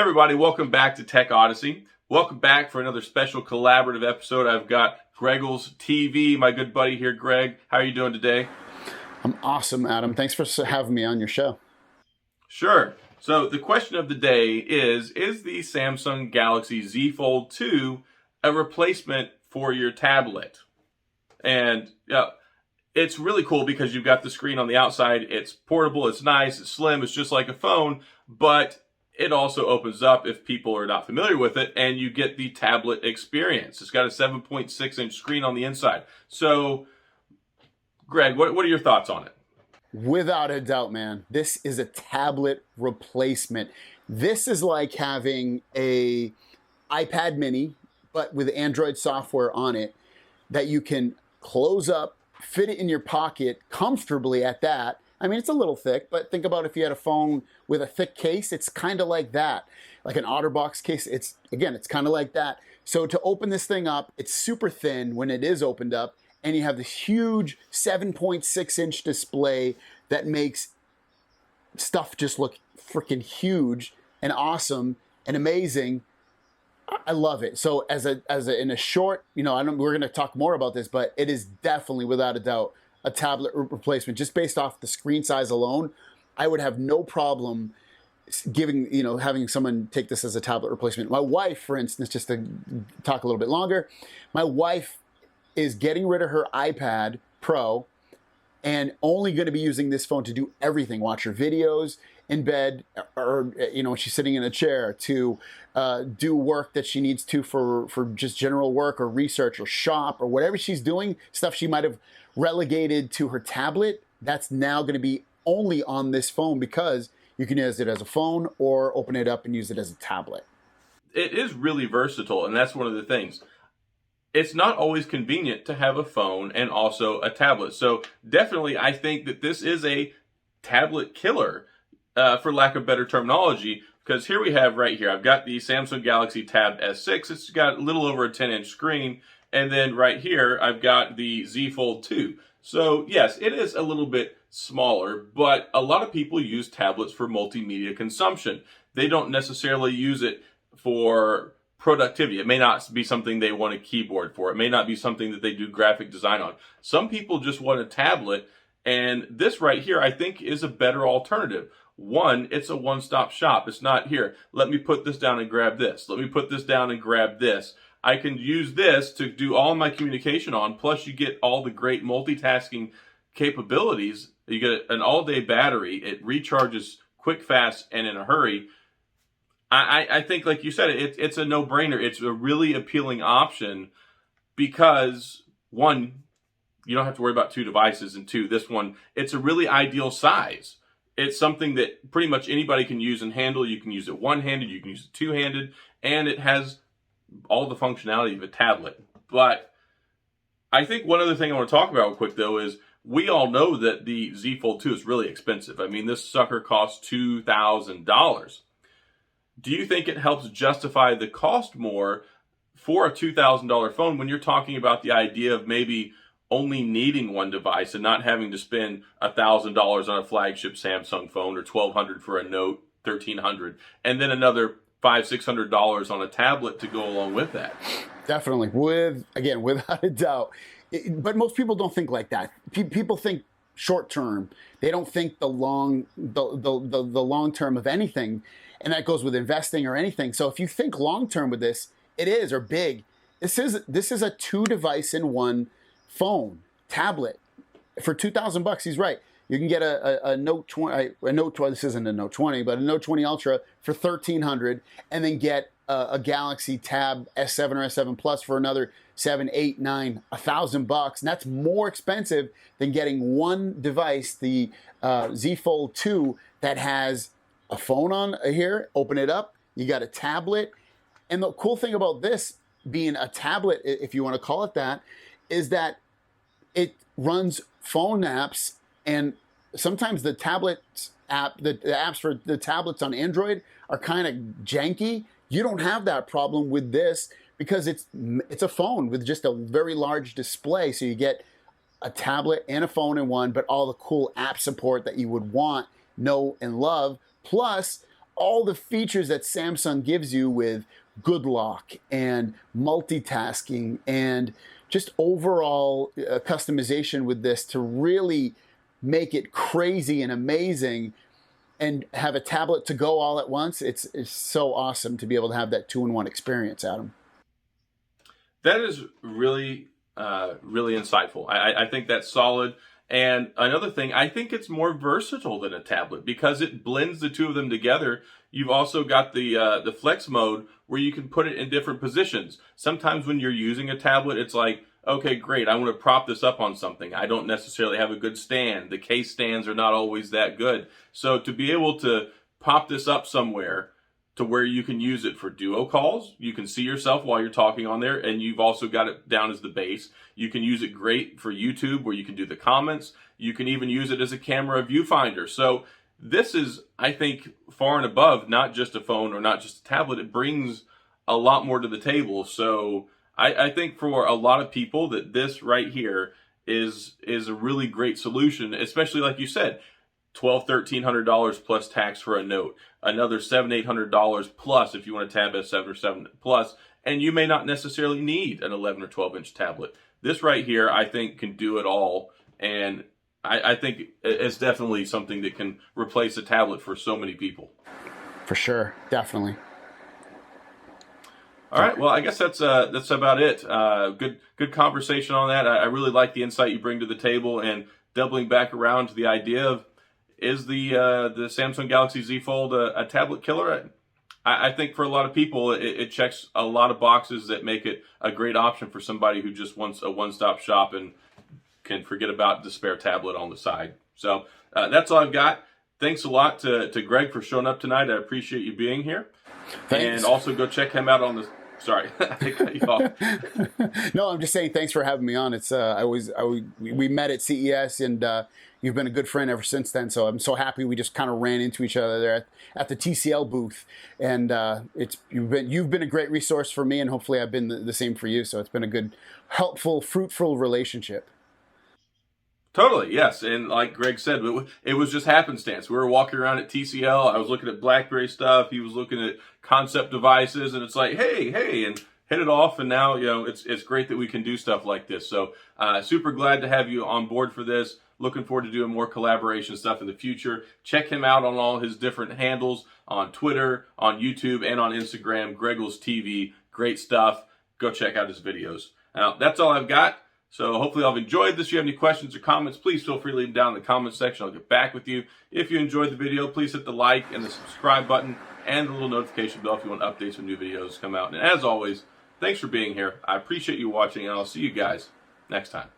everybody, welcome back to TechOdyssey. Welcome back for another special collaborative episode. I've got GregglesTV, my good buddy here, Greg. How are you doing today? I'm awesome, Adam. Thanks for having me on your show. Sure. So the question of the day is the Samsung Galaxy Z Fold 2 a replacement for your tablet? And it's really cool because you've got the screen on the outside. It's portable, it's nice, it's slim, it's just like a phone, but it also opens up if people are not familiar with it, and you get the tablet experience. It's got a 7.6-inch screen on the inside. So, Greg, what are your thoughts on it? Without a doubt, man, this is a tablet replacement. This is like having a iPad mini, but with Android software on it that you can close up, fit it in your pocket comfortably at that. I mean, it's a little thick, but think about if you had a phone with a thick case, it's kind of like that. Like an OtterBox case, it's kind of like that. So to open this thing up, it's super thin when it is opened up, and you have this huge 7.6-inch display that makes stuff just look freaking huge and awesome and amazing. I love it. So in a short, we're going to talk more about this, but it is definitely, without a doubt, a tablet replacement. Just based off the screen size alone, I would have no problem having someone take this as a tablet replacement. My wife, for instance, just to talk a little bit longer, my wife is getting rid of her iPad Pro and only going to be using this phone to do everything, watch her videos in bed, or when she's sitting in a chair, to do work that she needs to for just general work or research or shop or whatever she's doing, stuff she might have relegated to her tablet. That's now going to be only on this phone because you can use it as a phone or open it up and use it as a tablet. It is really versatile, and that's one of the things. It's not always convenient to have a phone and also a tablet. So definitely, I think that this is a tablet killer, for lack of better terminology, because here we have right here, I've got the Samsung Galaxy Tab S6. It's got a little over a 10-inch screen. And then right here, I've got the Z Fold 2. So yes, it is a little bit smaller, but a lot of people use tablets for multimedia consumption. They don't necessarily use it for productivity. It may not be something they want a keyboard for. It may not be something that they do graphic design on. Some people just want a tablet, and this right here, I think, is a better alternative. One, it's a one-stop shop. It's not, here, let me put this down and grab this. Let me put this down and grab this. I can use this to do all my communication on, plus you get all the great multitasking capabilities. You get an all-day battery. It recharges quick, fast, and in a hurry. I think, like you said, it's a no-brainer. It's a really appealing option because, one, you don't have to worry about two devices, and two, this one, it's a really ideal size. It's something that pretty much anybody can use and handle. You can use it one-handed, you can use it two-handed, and it has all the functionality of a tablet. But I think one other thing I want to talk about real quick, though, is we all know that the Z Fold 2 is really expensive. I mean, this sucker costs $2,000. Do you think it helps justify the cost more for a $2,000 phone when you're talking about the idea of maybe only needing one device and not having to spend $1,000 on a flagship Samsung phone, or $1,200 for a Note, $1,300, and then another $500-$600 on a tablet to go along with that? Definitely, without a doubt. But most people don't think like that. People think short term. They don't think the long term of anything, and that goes with investing or anything. So if you think long term with this, or big. This is a 2-device-in-1 phone, tablet for $2,000. He's right. You can get a Note 20, this isn't a Note 20, but a Note 20 Ultra for $1,300, and then get a Galaxy Tab S7 or S7 Plus for another $7, $8, $9, $1,000, and that's more expensive than getting one device, the Z Fold 2, that has a phone on here. Open it up, you got a tablet, and the cool thing about this being a tablet, if you want to call it that, is that it runs phone apps, and sometimes the tablets app, the apps for the tablets on Android are kind of janky. You don't have that problem with this because it's a phone with just a very large display. So you get a tablet and a phone in one, but all the cool app support that you would want, know, and love. Plus, all the features that Samsung gives you with good lock and multitasking and just overall customization with this to really make it crazy and amazing and have a tablet to go all at once. It's so awesome to be able to have that 2-in-1 experience, Adam. That is really, really insightful. I think that's solid. And another thing, I think it's more versatile than a tablet because it blends the two of them together. You've also got the flex mode where you can put it in different positions. Sometimes when you're using a tablet, it's like, okay, great, I want to prop this up on something. I don't necessarily have a good stand. The case stands are not always that good. So to be able to pop this up somewhere to where you can use it for duo calls, you can see yourself while you're talking on there, and you've also got it down as the base. You can use it great for YouTube where you can do the comments. You can even use it as a camera viewfinder. So this is, I think, far and above not just a phone or not just a tablet. It brings a lot more to the table. So I think for a lot of people that this right here is a really great solution, especially like you said, $1,200–1,300 plus tax for a Note, another $700–800 plus if you want a Tab S7 or 7 Plus, and you may not necessarily need an 11 or 12-inch tablet. This right here, I think, can do it all, and I think it's definitely something that can replace a tablet for so many people. For sure, definitely. All right, well, I guess that's about it. Good conversation on that. I really like the insight you bring to the table, and doubling back around to the idea of, is the Samsung Galaxy Z Fold a tablet killer? I think for a lot of people, it checks a lot of boxes that make it a great option for somebody who just wants a one-stop shop and can forget about the spare tablet on the side. So that's all I've got. Thanks a lot to Greg for showing up tonight. I appreciate you being here. Thanks. And also go check him out on the... Sorry, I cut you off. No, I'm just saying thanks for having me on. It's we met at CES, and you've been a good friend ever since then. So I'm so happy we just kind of ran into each other there at the TCL booth, and you've been a great resource for me, and hopefully I've been the same for you. So it's been a good, helpful, fruitful relationship. Totally, yes. And like Greg said, it was just happenstance. We were walking around at TCL. I was looking at BlackBerry stuff. He was looking at concept devices, and it's like, hey, and hit it off. And now, it's great that we can do stuff like this. So super glad to have you on board for this. Looking forward to doing more collaboration stuff in the future. Check him out on all his different handles on Twitter, on YouTube, and on Instagram, GregglesTV. Great stuff. Go check out his videos. Now, that's all I've got. So hopefully I've enjoyed this. If you have any questions or comments, please feel free to leave them down in the comments section. I'll get back with you. If you enjoyed the video, please hit the like and the subscribe button and the little notification bell if you want updates when new videos come out. And as always, thanks for being here. I appreciate you watching, and I'll see you guys next time.